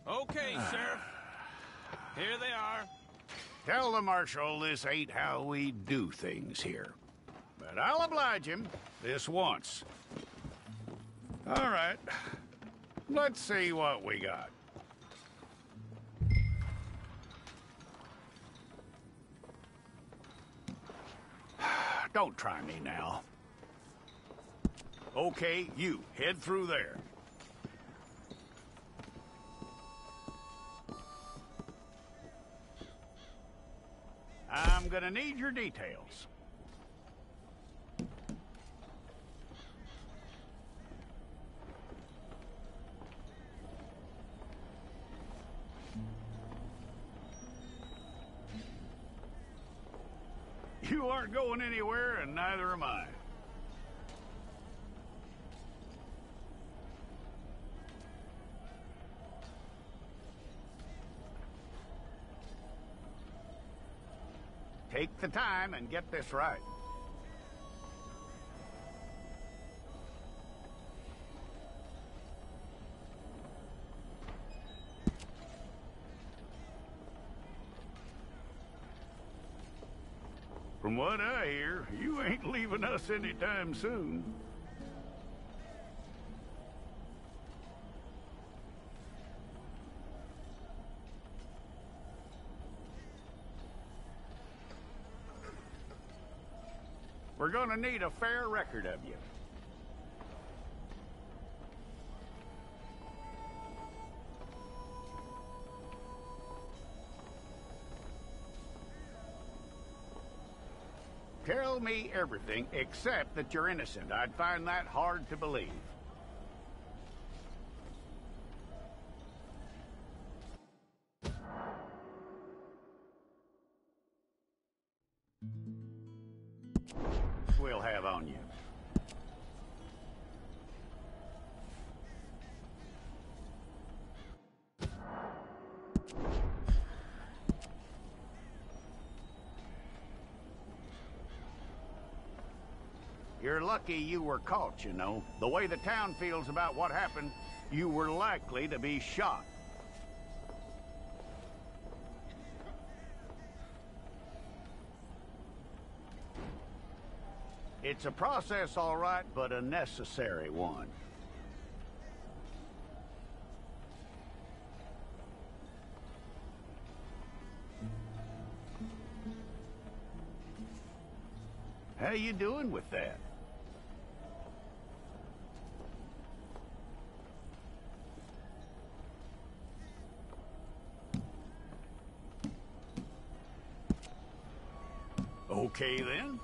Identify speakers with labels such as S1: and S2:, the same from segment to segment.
S1: Okay, Sheriff. Here they are.
S2: Tell the Marshal this ain't how we do things here. But I'll oblige him this once. All right. Let's see what we got. Don't try me now. Okay, you, head through there. I'm gonna need your details. You aren't going anywhere, and neither am I. Take the time and get this right. From what I hear, you ain't leaving us anytime soon. We're gonna need a fair record of you. Tell me everything except that you're innocent. I'd find that hard to believe. We'll have on you. You're lucky you were caught, you know. The way the town feels about what happened, you were likely to be shot. It's a process, all right, but a necessary one. How you doing with that? Okay, then.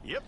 S2: Yep.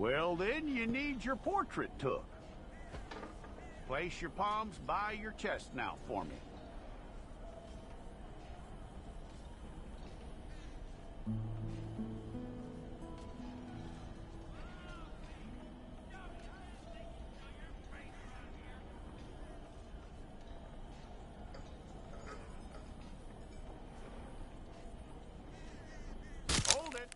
S2: Well, then you need your portrait took. Place your palms by your chest now for me. Hold it.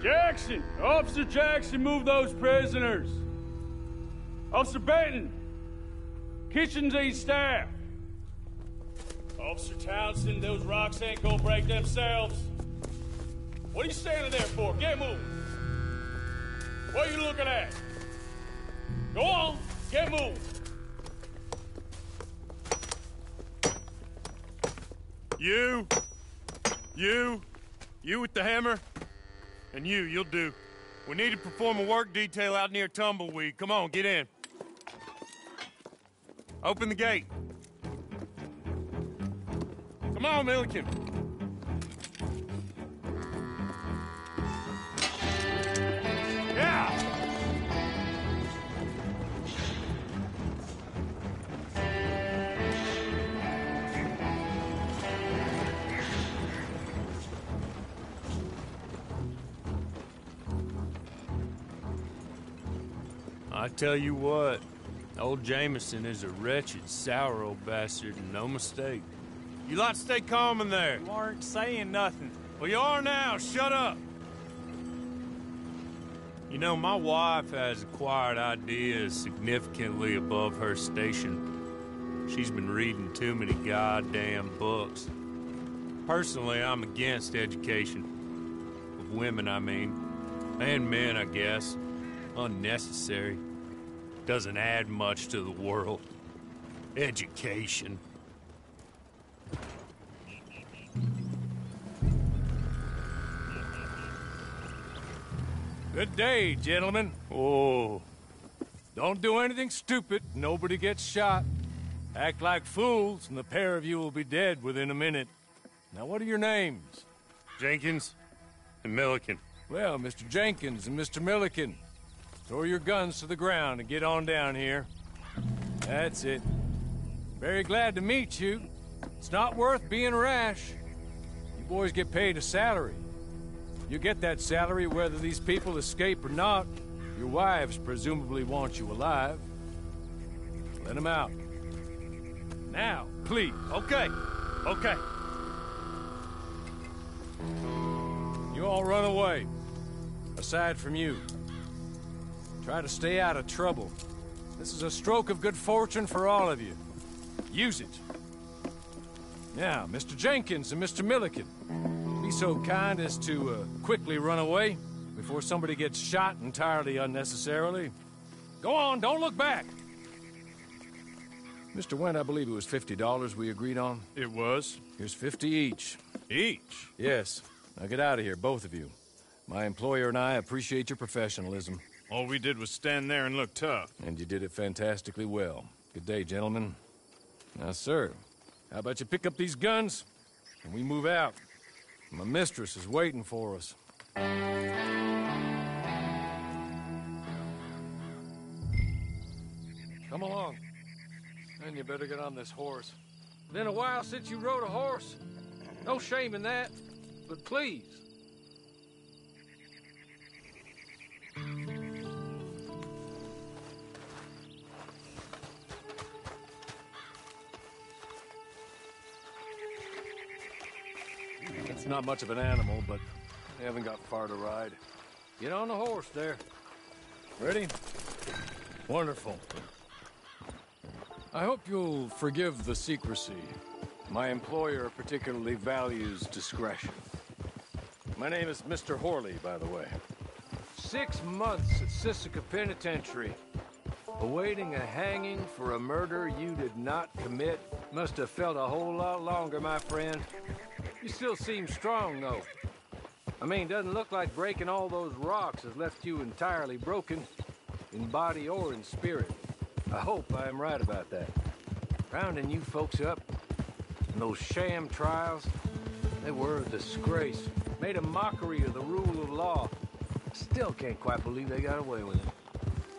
S3: Jackson! Officer Jackson, move those prisoners! Officer Benton! Kitchens ain't staff! Officer Townsend, those rocks ain't gonna break themselves. What are you standing there for? Get moving! What are you looking at? Go on, get moving!
S4: You with the hammer? And you'll do. We need to perform a work detail out near Tumbleweed. Come on, get in. Open the gate. Come on, Milliken. Yeah! I tell you what, old Jameson is a wretched, sour old bastard, and no mistake. You lot stay calm in there.
S1: You aren't saying nothing.
S4: Well, you are now. Shut up. You know, my wife has acquired ideas significantly above her station. She's been reading too many goddamn books. Personally, I'm against education. Of women, I mean. And men, I guess. Unnecessary. Doesn't add much to the world. Education.
S3: Good day, gentlemen.
S4: Oh.
S3: Don't do anything stupid. Nobody gets shot. Act like fools, and the pair of you will be dead within a minute. Now, what are your names?
S4: Jenkins and Milliken.
S3: Well, Mr. Jenkins and Mr. Milliken, throw your guns to the ground and get on down here. That's it. Very glad to meet you. It's not worth being rash. You boys get paid a salary. You get that salary whether these people escape or not. Your wives presumably want you alive. Let them out. Now, please.
S4: Okay.
S3: You all run away. Aside from you. Try to stay out of trouble. This is a stroke of good fortune for all of you. Use it. Now, Mr. Jenkins and Mr. Milliken, be so kind as to quickly run away before somebody gets shot entirely unnecessarily. Go on, don't look back. Mr. Wendt, I believe it was $50 we agreed on.
S4: It was.
S3: Here's 50 each.
S4: Each?
S3: Yes. Now get out of here, both of you. My employer and I appreciate your professionalism.
S4: All we did was stand there and look tough.
S3: And you did it fantastically well. Good day, gentlemen. Now, sir, how about you pick up these guns and we move out? My mistress is waiting for us. Come along. And you better get on this horse. Been a while since you rode a horse. No shame in that, but please. It's not much of an animal, but they haven't got far to ride. Get on the horse there. Ready? Wonderful. I hope you'll forgive the secrecy. My employer particularly values discretion. My name is Mr. Horley, by the way. 6 months at Sisika Penitentiary. Awaiting a hanging for a murder you did not commit. Must have felt a whole lot longer, my friend. You still seem strong, though. I mean, doesn't look like breaking all those rocks has left you entirely broken, in body or in spirit. I hope I am right about that. Rounding you folks up, and those sham trials, they were a disgrace. Made a mockery of the rule of law. Still can't quite believe they got away with it.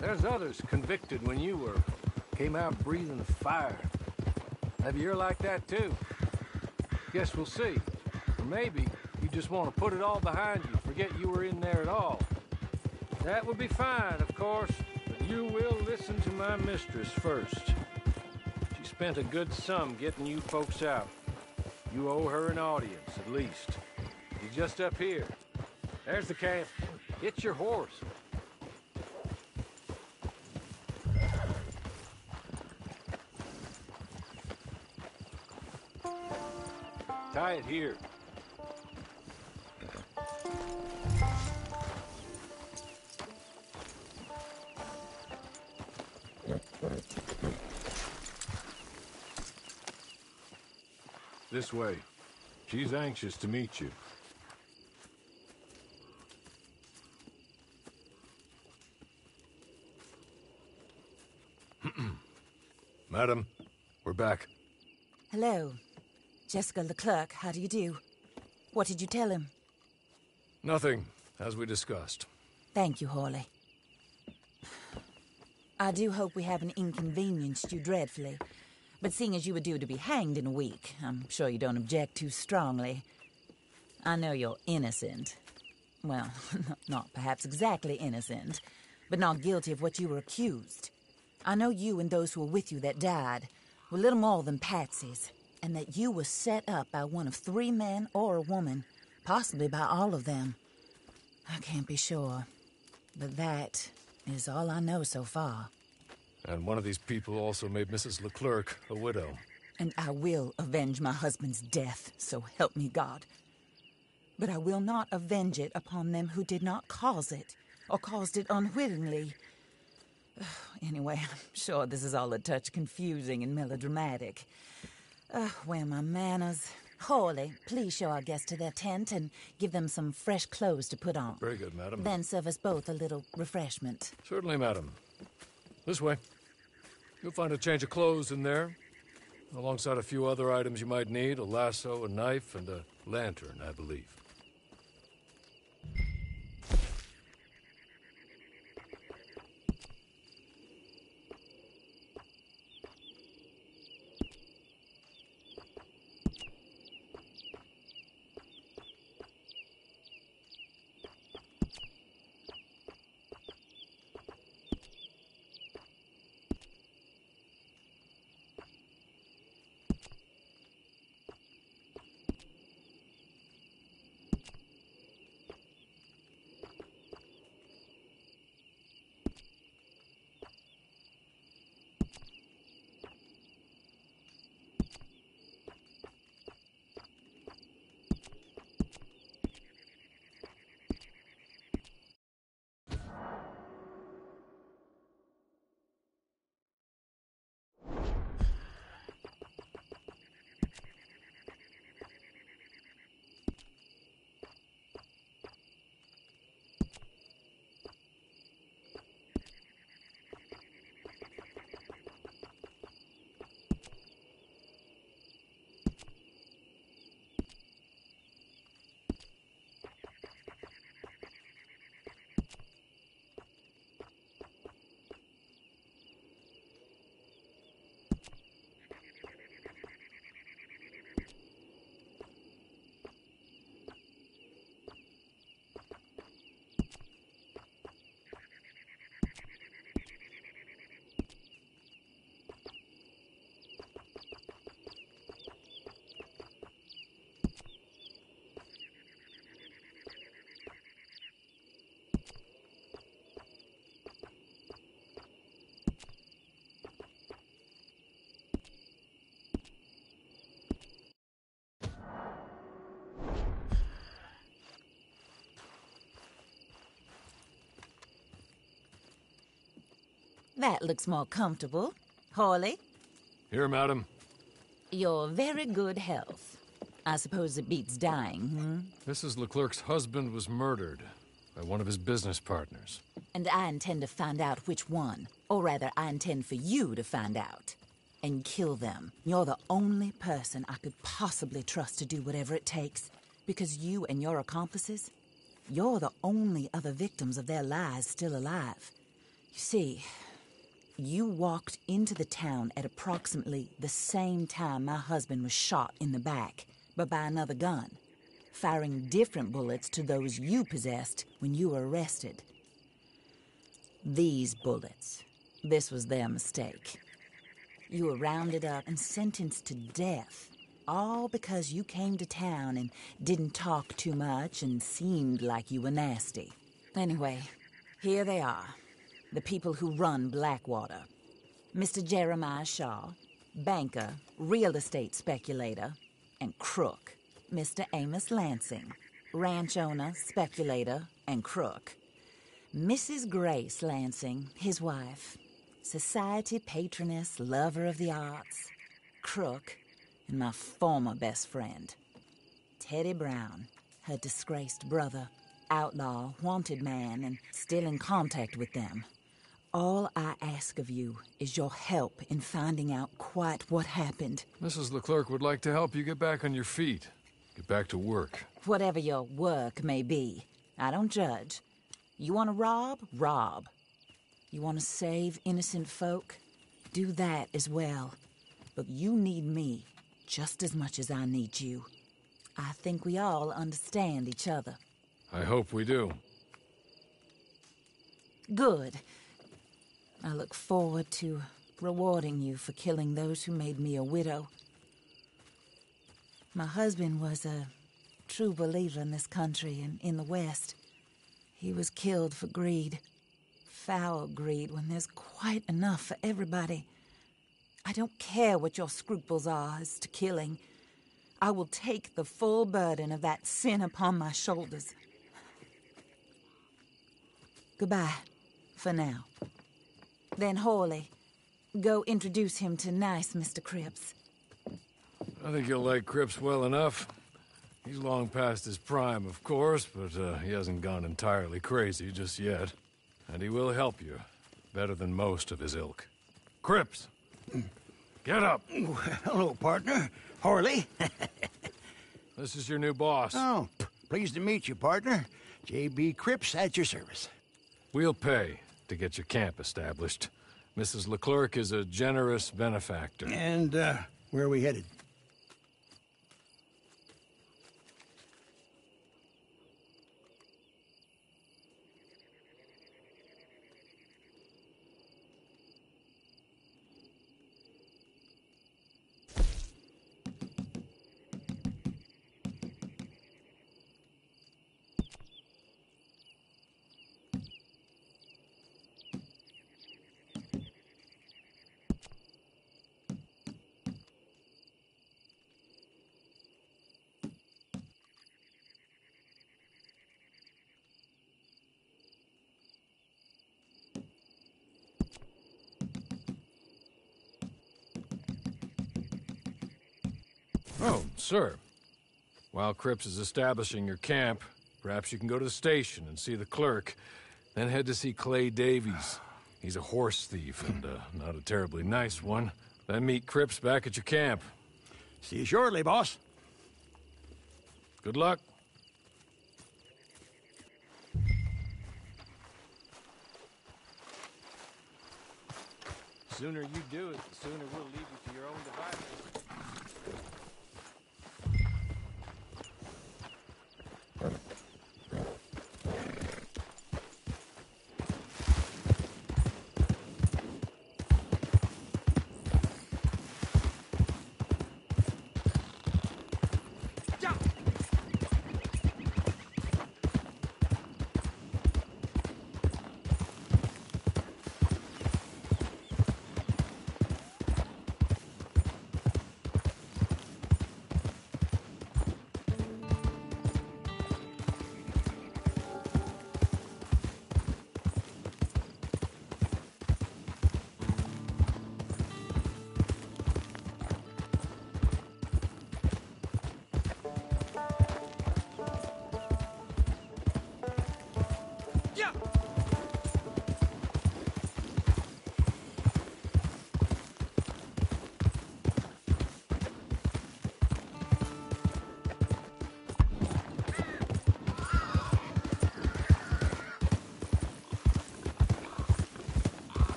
S3: There's others convicted when you were. Came out breathing fire. Maybe you're like that too. Guess we'll see. Or maybe you just want to put it all behind you, forget you were in there at all. That would be fine, of course, but you will listen to my mistress first. She spent a good sum getting you folks out. You owe her an audience, at least. She's just up here. There's the camp. Get your horse. Tie it here. This way. She's anxious to meet you. Madam, we're back.
S5: Hello. Jessica Leclerc, how do you do? What did you tell him?
S3: Nothing, as we discussed.
S5: Thank you, Horley. I do hope we haven't inconvenienced you dreadfully. But seeing as you were due to be hanged in a week, I'm sure you don't object too strongly. I know you're innocent. Well, not perhaps exactly innocent, but not guilty of what you were accused. I know you and those who were with you that died were little more than patsies, and that you were set up by one of 3 men or a woman, possibly by all of them. I can't be sure, but that is all I know so far.
S3: And one of these people also made Mrs. Leclerc a widow.
S5: And I will avenge my husband's death, so help me God. But I will not avenge it upon them who did not cause it, or caused it unwittingly. Anyway, I'm sure this is all a touch confusing and melodramatic. Where are my manners? Horley, please show our guests to their tent and give them some fresh clothes to put on.
S3: Very good, madam.
S5: Then serve us both a little refreshment.
S3: Certainly, madam. This way. You'll find a change of clothes in there, alongside a few other items you might need, a lasso, a knife, and a lantern, I believe.
S5: That looks more comfortable. Hawley,
S3: Here, madam.
S5: your very good health. I suppose it beats dying,
S3: Mrs. Leclerc's husband was murdered by one of his business partners.
S5: And I intend to find out which one. Or rather, I intend for you to find out. And kill them. You're the only person I could possibly trust to do whatever it takes. Because you and your accomplices, you're the only other victims of their lies still alive. You see, you walked into the town at approximately the same time my husband was shot in the back, but by another gun, firing different bullets to those you possessed when you were arrested. These bullets, this was their mistake. You were rounded up and sentenced to death, all because you came to town and didn't talk too much and seemed like you were nasty. Anyway, here they are. The people who run Blackwater. Mr. Jeremiah Shaw, banker, real estate speculator, and crook. Mr. Amos Lansing, ranch owner, speculator, and crook. Mrs. Grace Lansing, his wife, society patroness, lover of the arts, crook, and my former best friend. Teddy Brown, her disgraced brother, outlaw, wanted man, and still in contact with them. All I ask of you is your help in finding out quite what happened.
S3: Mrs. Leclerc would like to help you get back on your feet. Get back to work.
S5: Whatever your work may be, I don't judge. You want to rob? Rob. You want to save innocent folk? Do that as well. But you need me just as much as I need you. I think we all understand each other.
S3: I hope we do.
S5: Good. I look forward to rewarding you for killing those who made me a widow. My husband was a true believer in this country and in the West. He was killed for greed. Foul greed when there's quite enough for everybody. I don't care what your scruples are as to killing. I will take the full burden of that sin upon my shoulders. Goodbye, for now. Then Hawley, go introduce him to nice Mr. Cripps.
S3: I think you'll like Cripps well enough. He's long past his prime, of course, but he hasn't gone entirely crazy just yet. And he will help you, better than most of his ilk. Cripps! Get up!
S2: Hello, partner. Harley.
S3: This is your new boss.
S2: Oh, pleased to meet you, partner. J.B. Cripps at your service.
S3: We'll pay to get your camp established. Mrs. Leclerc is a generous benefactor.
S2: And, where are we headed?
S3: Oh, sir. While Cripps is establishing your camp, perhaps you can go to the station and see the clerk, then head to see Clay Davies. He's a horse thief, and not a terribly nice one. Then meet Cripps back at your camp.
S2: See you shortly, boss.
S3: Good luck.
S1: The sooner you do it, the sooner we'll leave you to your own devices.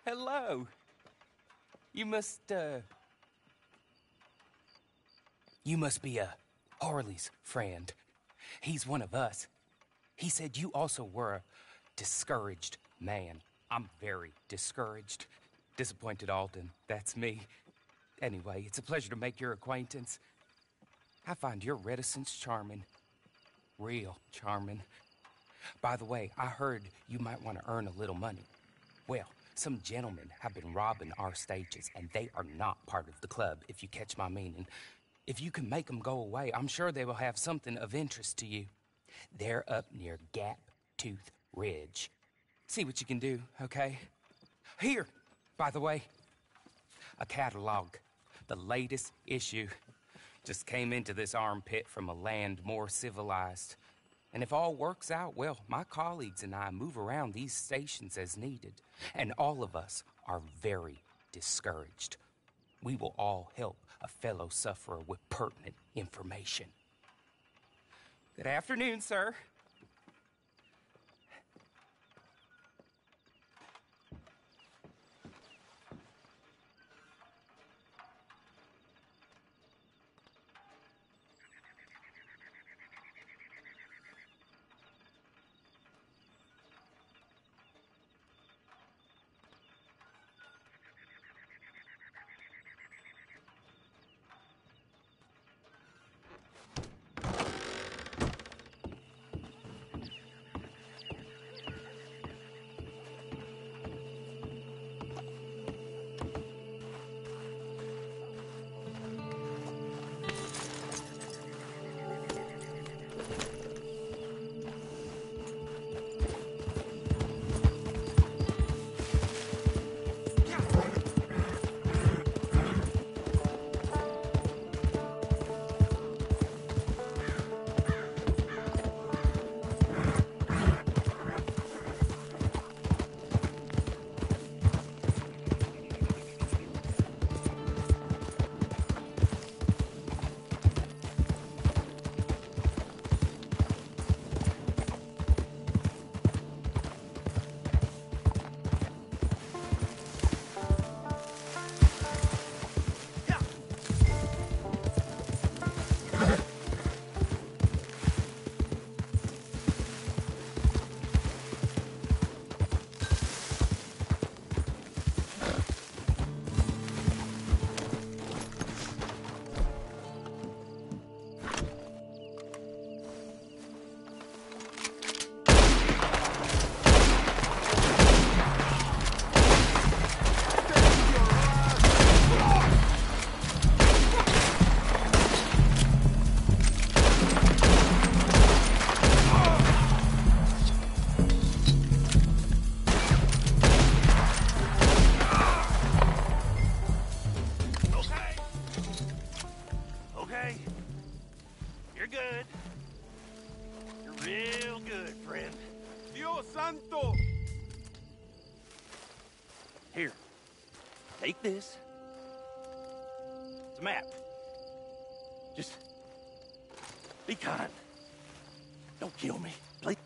S6: Hello. You must be Harley's friend. He's one of us. He said you also were a discouraged man. I'm very discouraged. Disappointed Alden, that's me. Anyway, it's a pleasure to make your acquaintance. I find your reticence charming. Real charming. By the way, I heard you might want to earn a little money. Well, some gentlemen have been robbing our stages, and they are not part of the club, if you catch my meaning. If you can make them go away, I'm sure they will have something of interest to you. They're up near Gap Tooth Ridge. See what you can do, okay? Here, by the way, a catalog. The latest issue. Just came into this armpit from a land more civilized. And if all works out, well, my colleagues and I move around these stations as needed. And all of us are very discouraged. We will all help a fellow sufferer with pertinent information. Good afternoon, sir.
S7: Here, take this. It's a map. Just be kind. Don't kill me, please.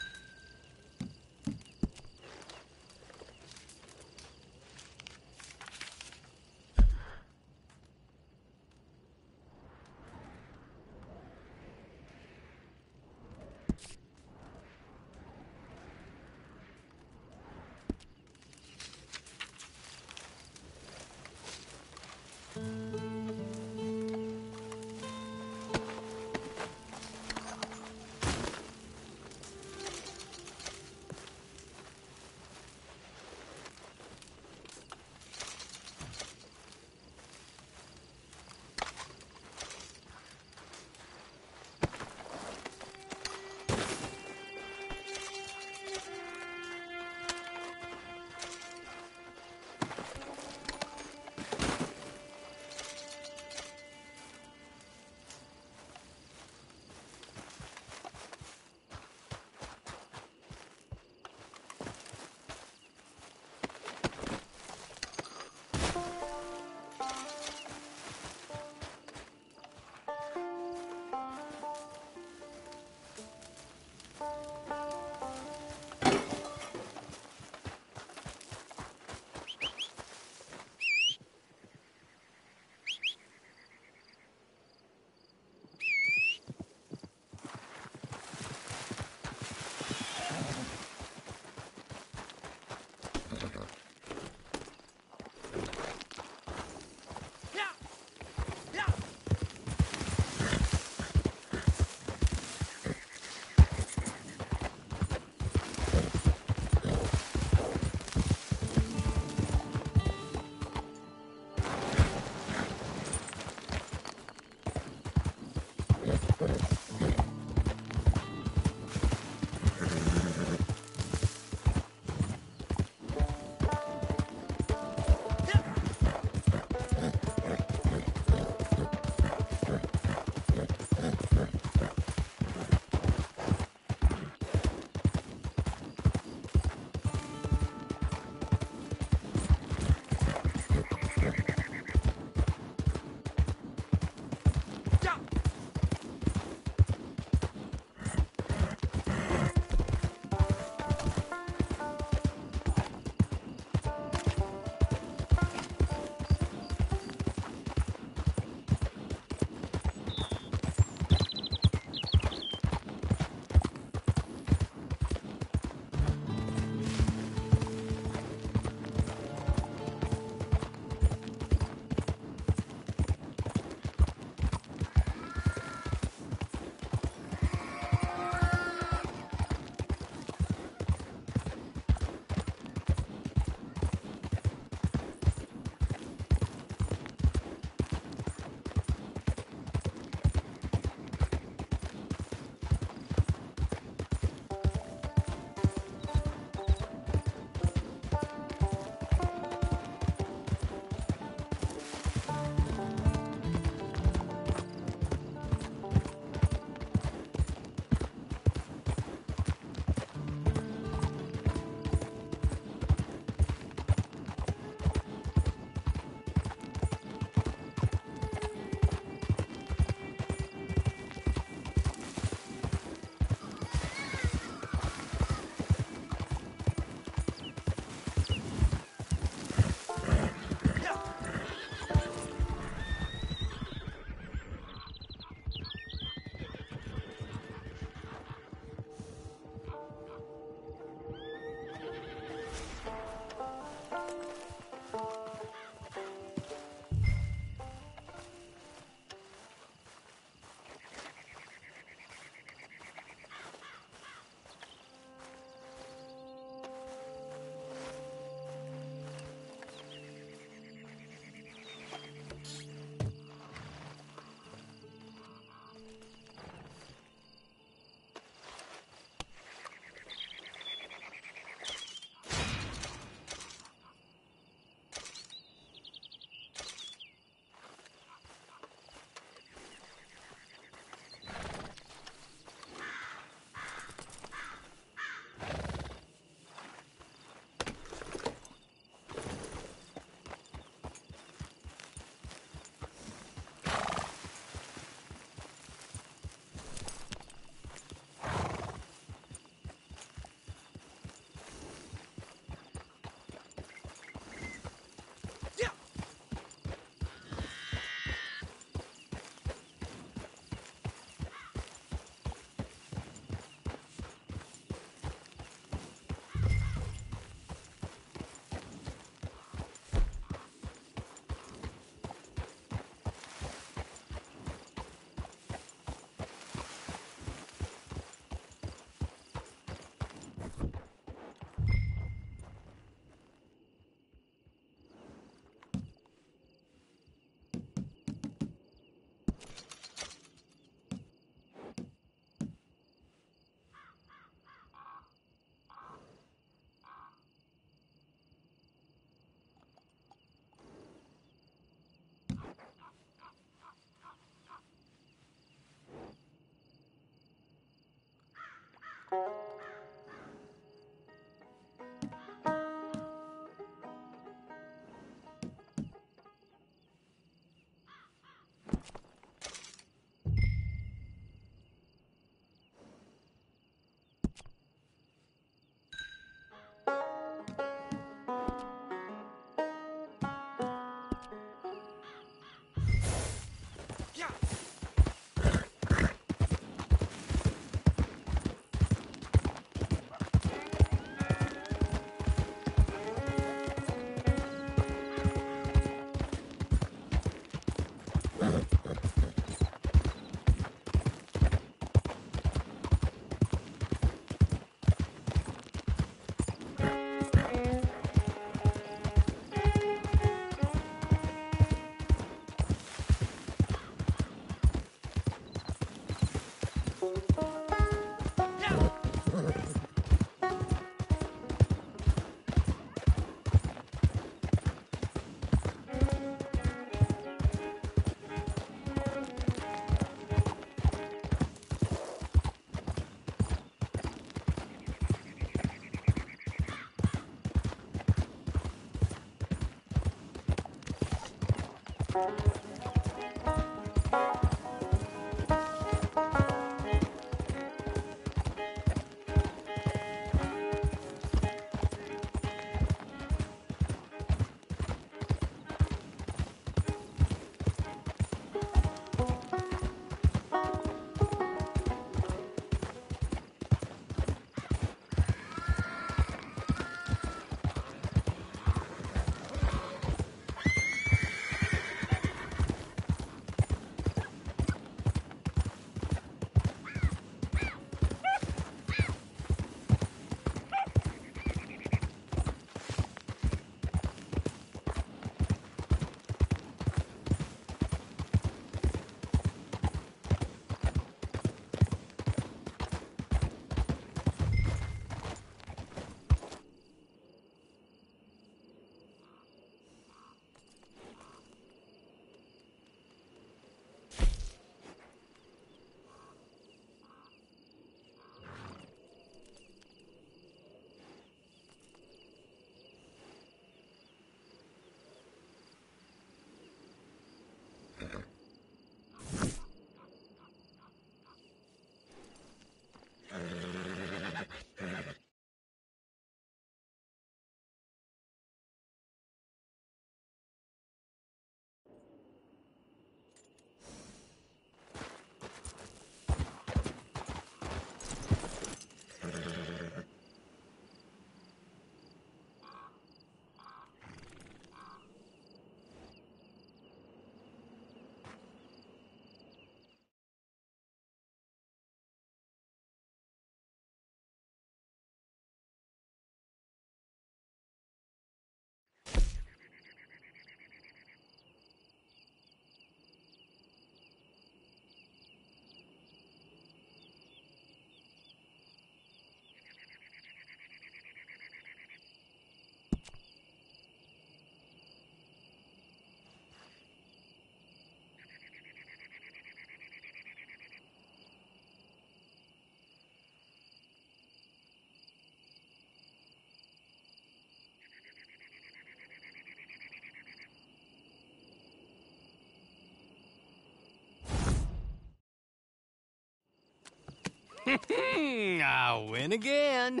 S8: I win again.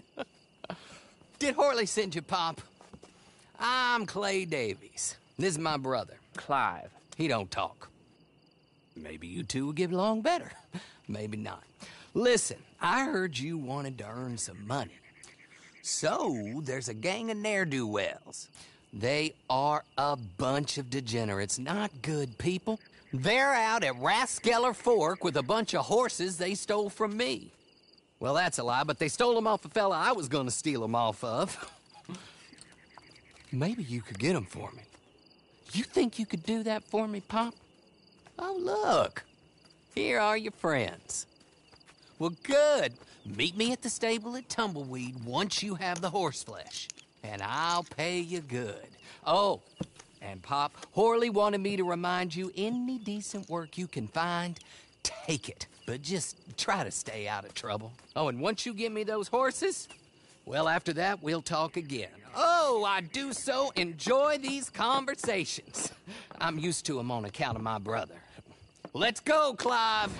S8: Did Horley send you, Pop? I'm Clay Davies. This is my brother, Clive. He don't talk. Maybe you two will get along better. Maybe not. Listen, I heard you wanted to earn some money. So, there's a gang of ne'er-do-wells. They are a bunch of degenerates, not good people. They're out at Raskeller Fork with a bunch of horses they stole from me. Well, that's a lie, but they stole them off a fella I was gonna steal them off of. Maybe you could get them for me. You think you could do that for me, Pop? Oh, look. Here are your friends. Well, good. Meet me at the stable at Tumbleweed once you have the horse flesh, and I'll pay you good. Oh, and Pop, Horley wanted me to remind you, any decent work you can find, take it. But just try to stay out of trouble. Oh, and once you give me those horses, well, after that, we'll talk again. Oh, I do so enjoy these conversations. I'm used to them on account of my brother. Let's go, Clive.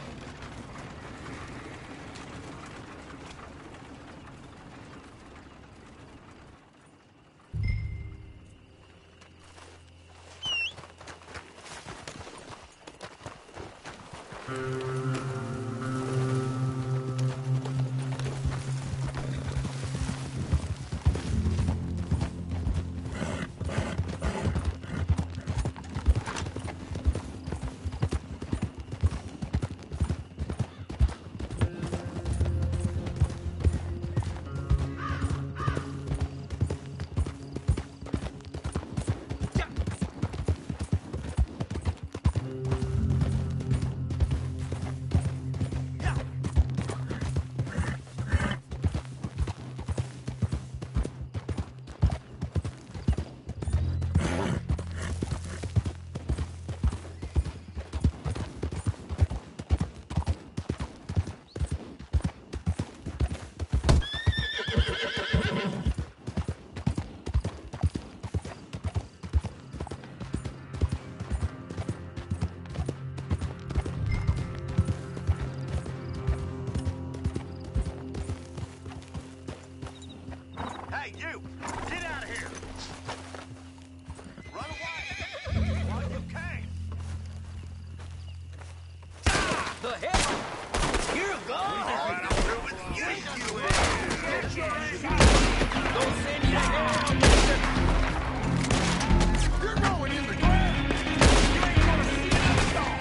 S7: Hey, you! Get out of here! Run away! While you can!
S8: The hell? You're gone!
S7: Right through with you,
S8: Don't send you to hell, mister!
S7: You're going in the ground! You ain't gonna see another dog!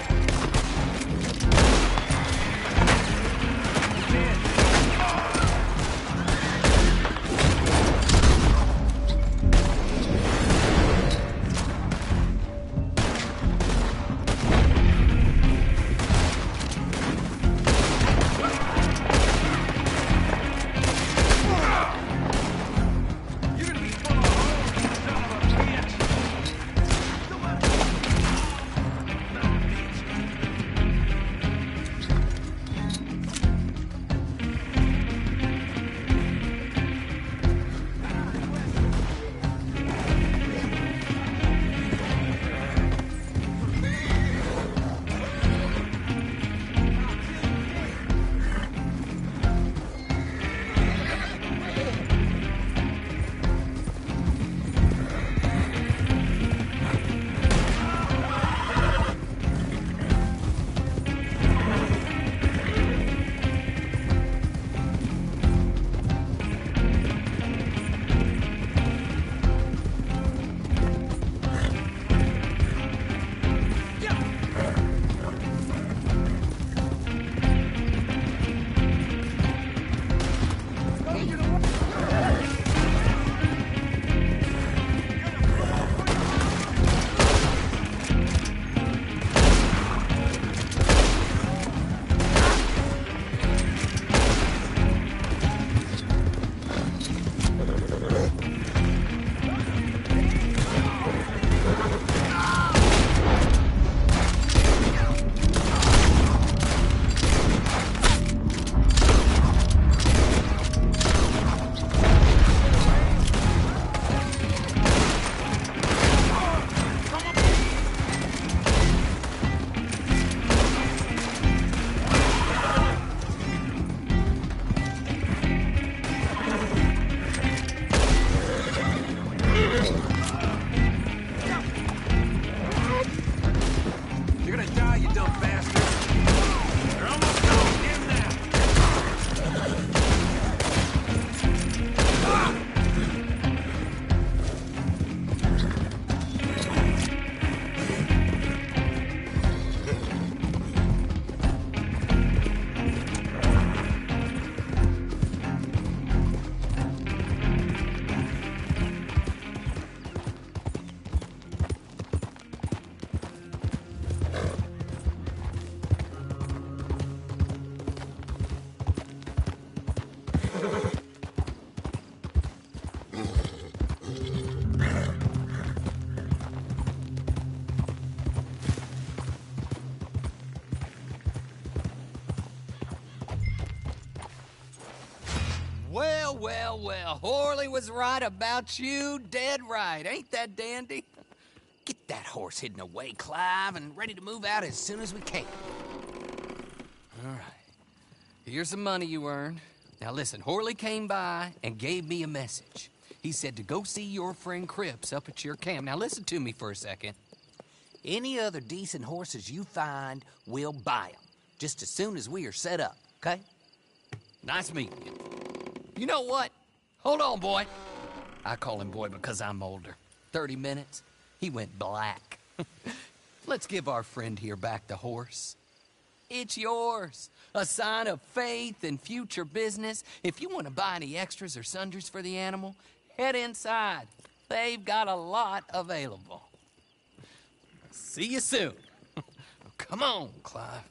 S8: Well, well, well. Horley was right about you. Dead right. Ain't that dandy? Get that horse hidden away, Clive, and ready to move out as soon as we can. All right. Here's the money you earned. Now listen, Horley came by and gave me a message. He said to go see your friend Cripps up at your camp. Now listen to me for a second. Any other decent horses you find, we'll buy them. Just as soon as we are set up, okay? Nice meeting you. You know what? Hold on, boy. I call him boy because I'm older. 30 minutes, he went black. Let's give our friend here back the horse. It's yours. A sign of faith and future business. If you want to buy any extras or sundries for the animal, head inside. They've got a lot available. See you soon. Come on, Clive.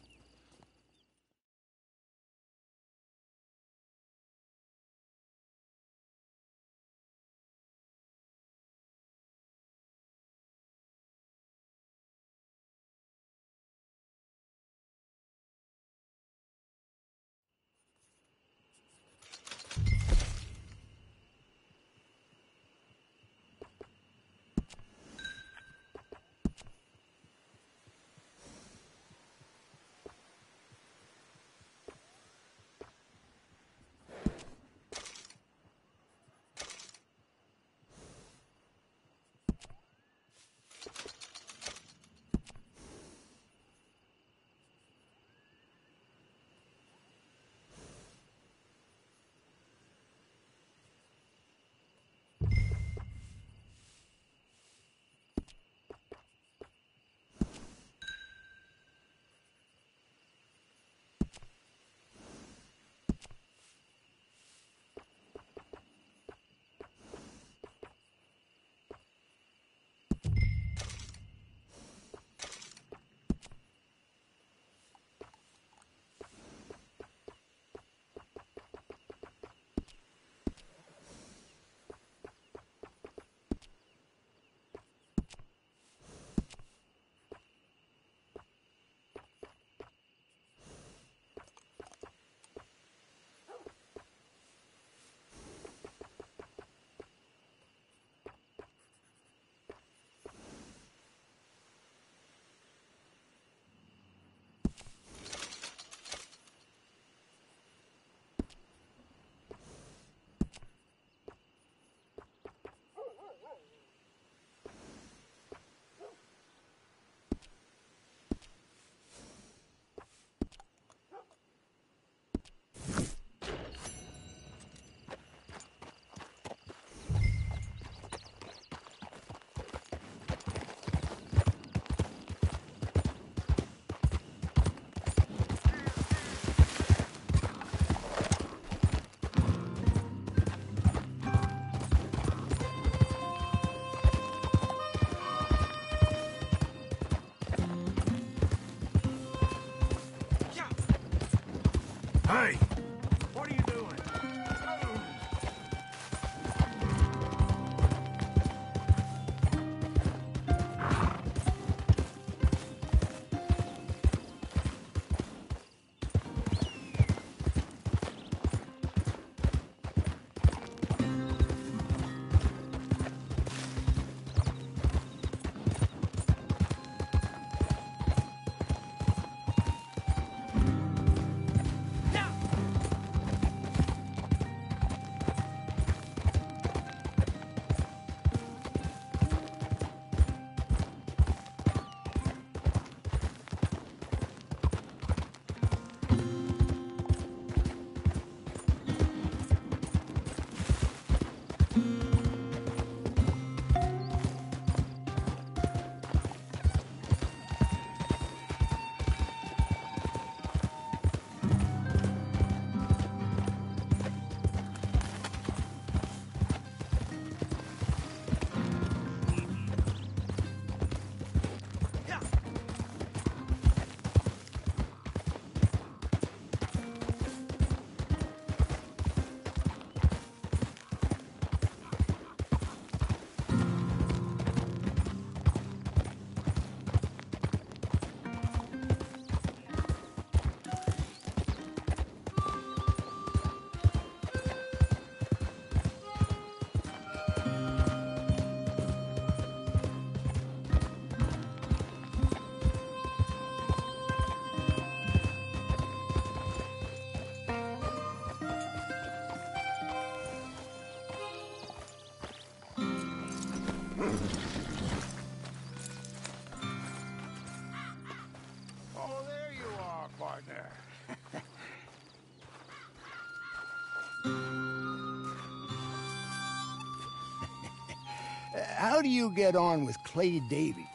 S2: how do you get on with Clay Davies?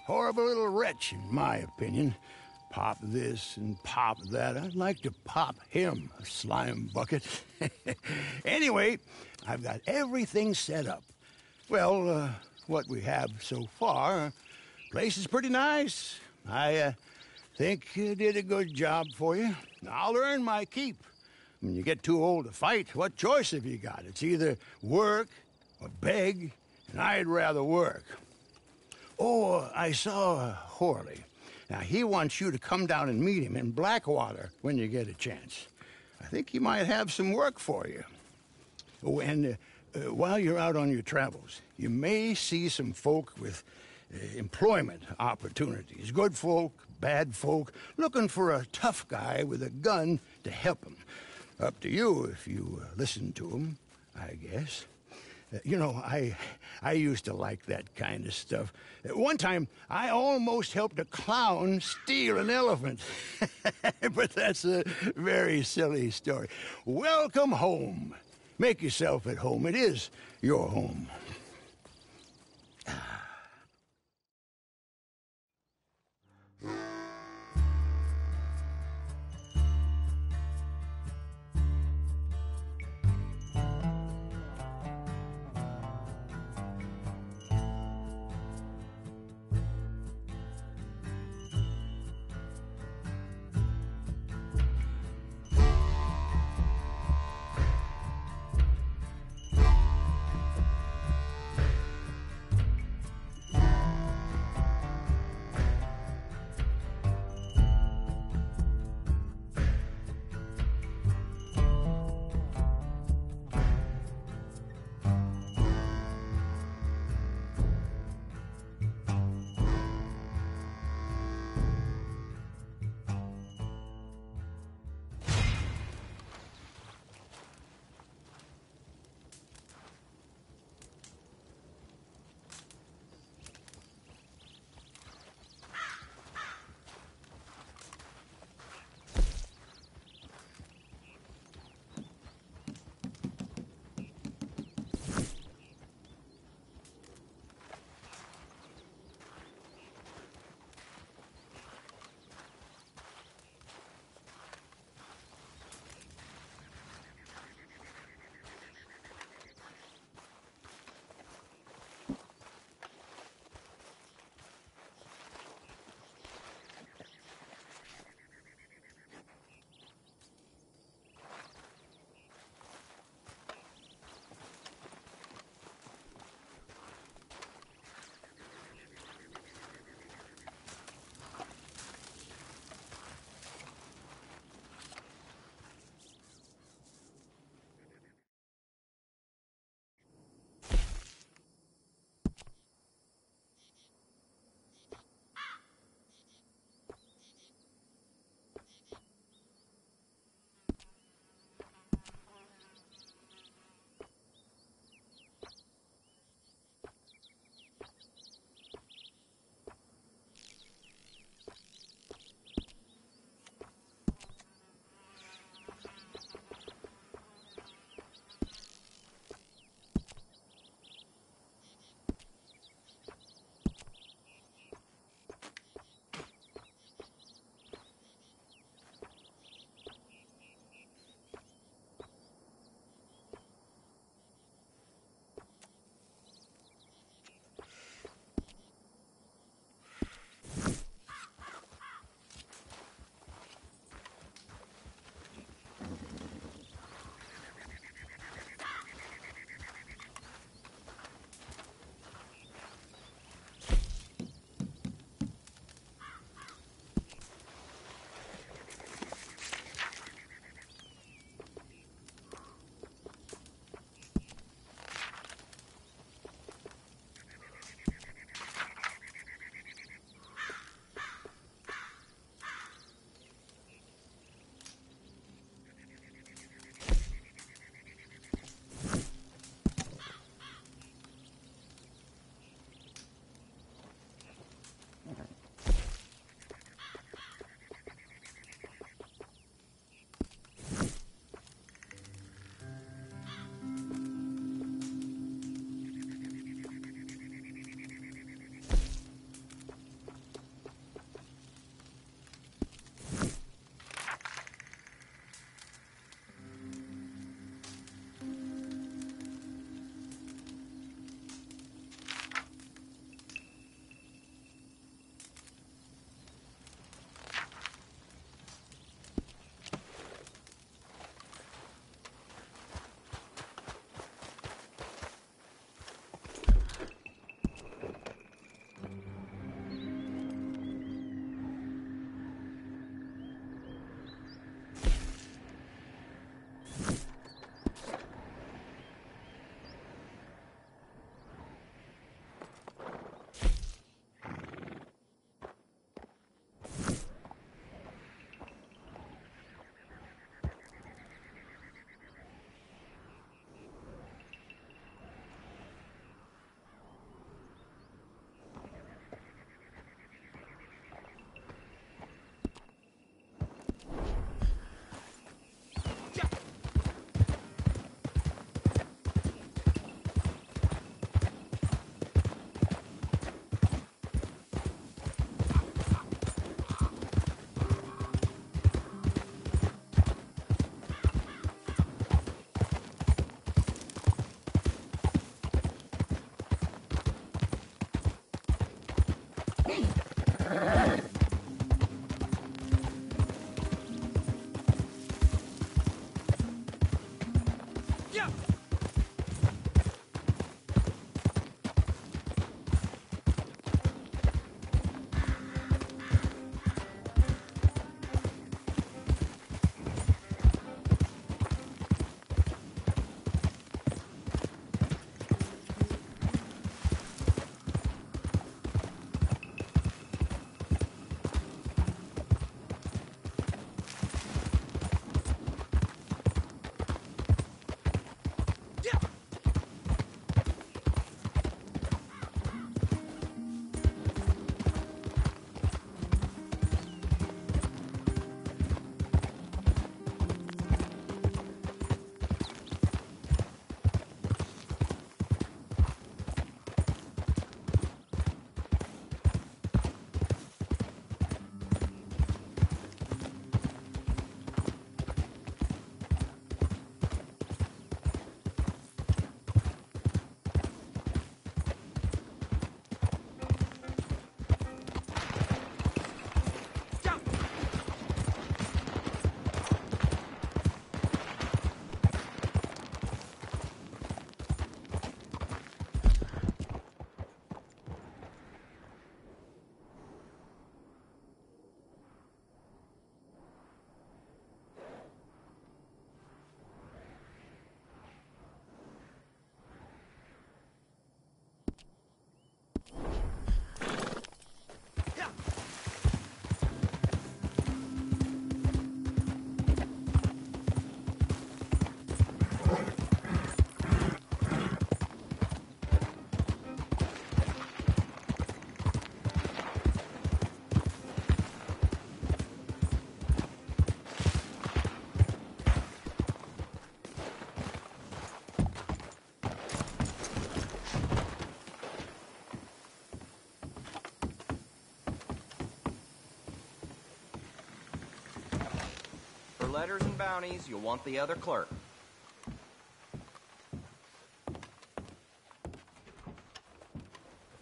S2: Horrible little wretch, in my opinion. Pop this and pop that. I'd like to pop him, a slime bucket. Anyway, I've got everything set up. Well, what we have so far, place is pretty nice. I think you did a good job for you. I'll earn my keep. When you get too old to fight, what choice have you got? It's either work or beg, and I'd rather work. Oh, I saw Horley. Now, he wants you to come down and meet him in Blackwater when you get a chance. I think he might have some work for you. Oh, and while you're out on your travels, you may see some folk with employment opportunities. Good folk, bad folk, looking for a tough guy with a gun to help them. Up to you if you listen to them, I guess. You know, I used to like that kind of stuff. One time, I almost helped a clown steal an elephant. But that's a very silly story. Welcome home. Make yourself at home. It is your home.
S9: For letters and bounties, you'll want the other clerk.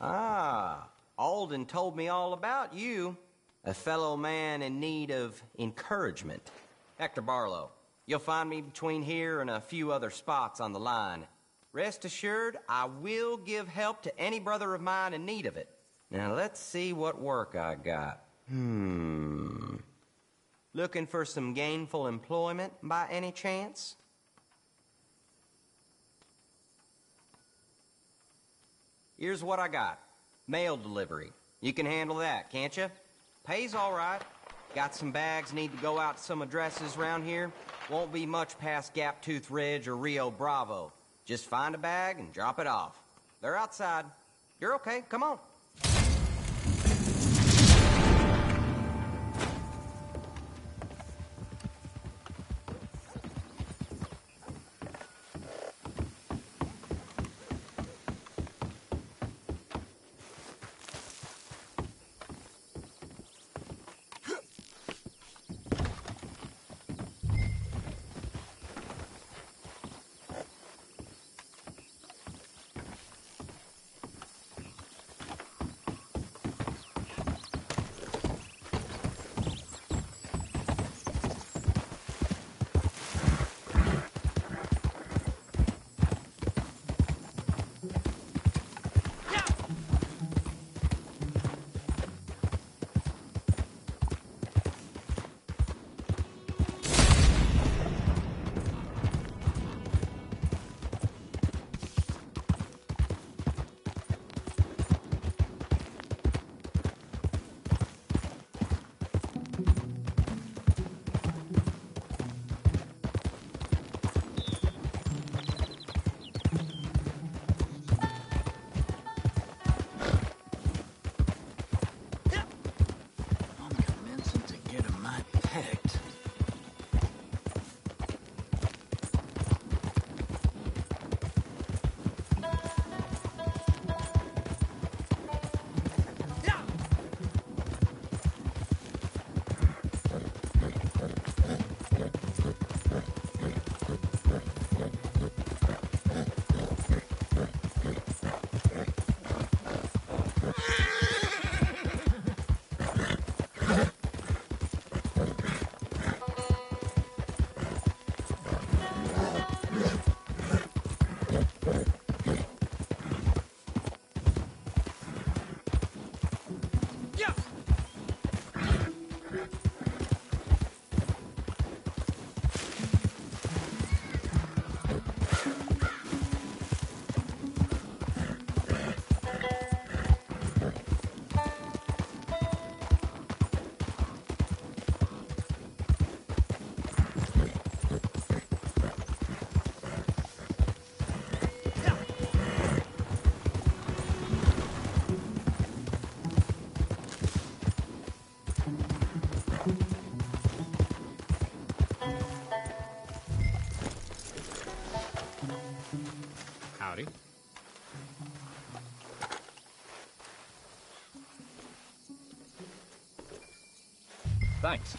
S9: Ah, Alden told me all about you. A fellow man in need of encouragement. Hector Barlow. You'll find me between here and a few other spots on the line. Rest assured, I will give help to any brother of mine in need of it. Now, let's see what work I got. Looking for some gainful employment by any chance? Here's what I got. Mail delivery. You can handle that, can't you? Pays all right. Got some bags need to go out to some addresses around here. Won't be much past Gaptooth Ridge or Rio Bravo. Just find a bag and drop it off. They're outside. You're okay. Come on.
S2: Howdy.
S1: Thanks.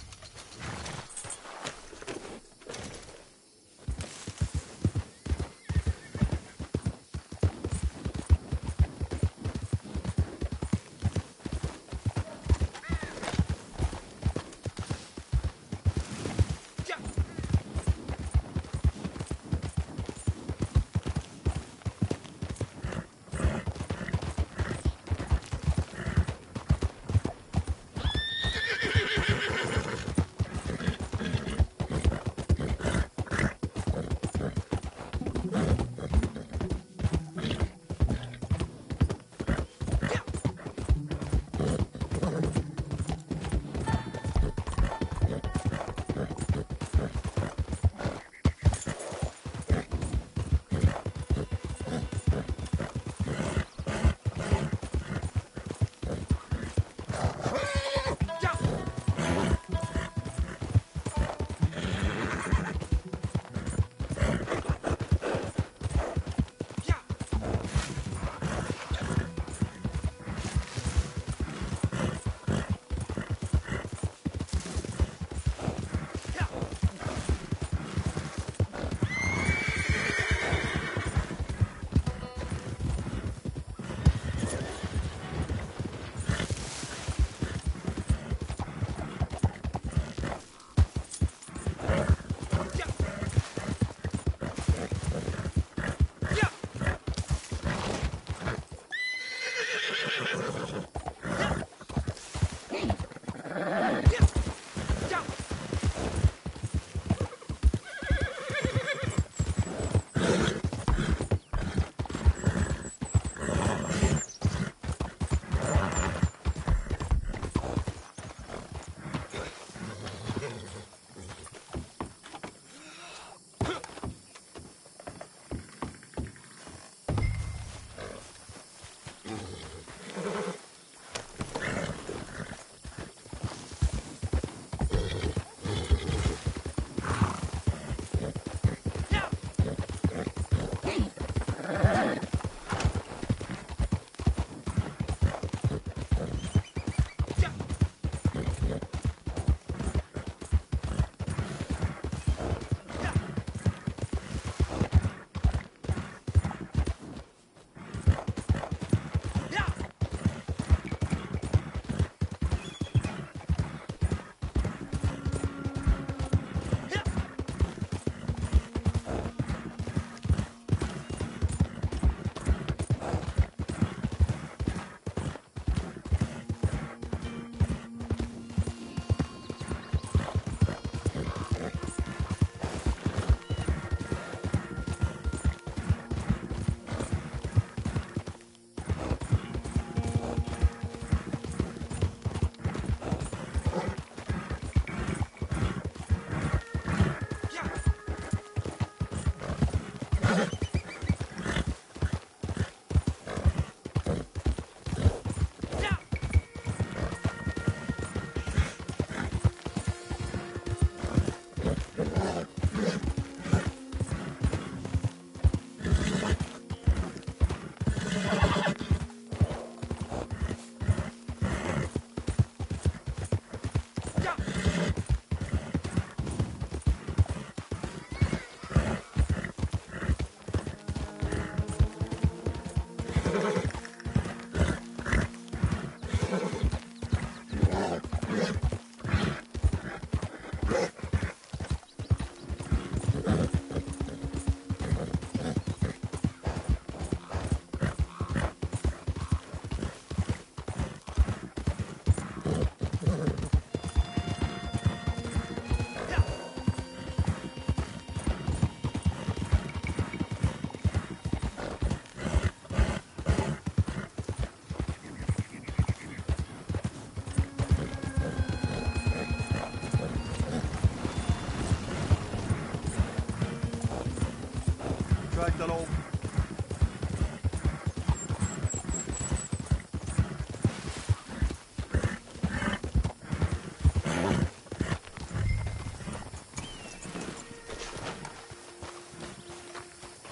S7: Untitled.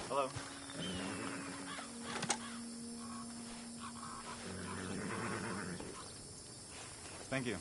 S7: Hello.
S10: Thank you.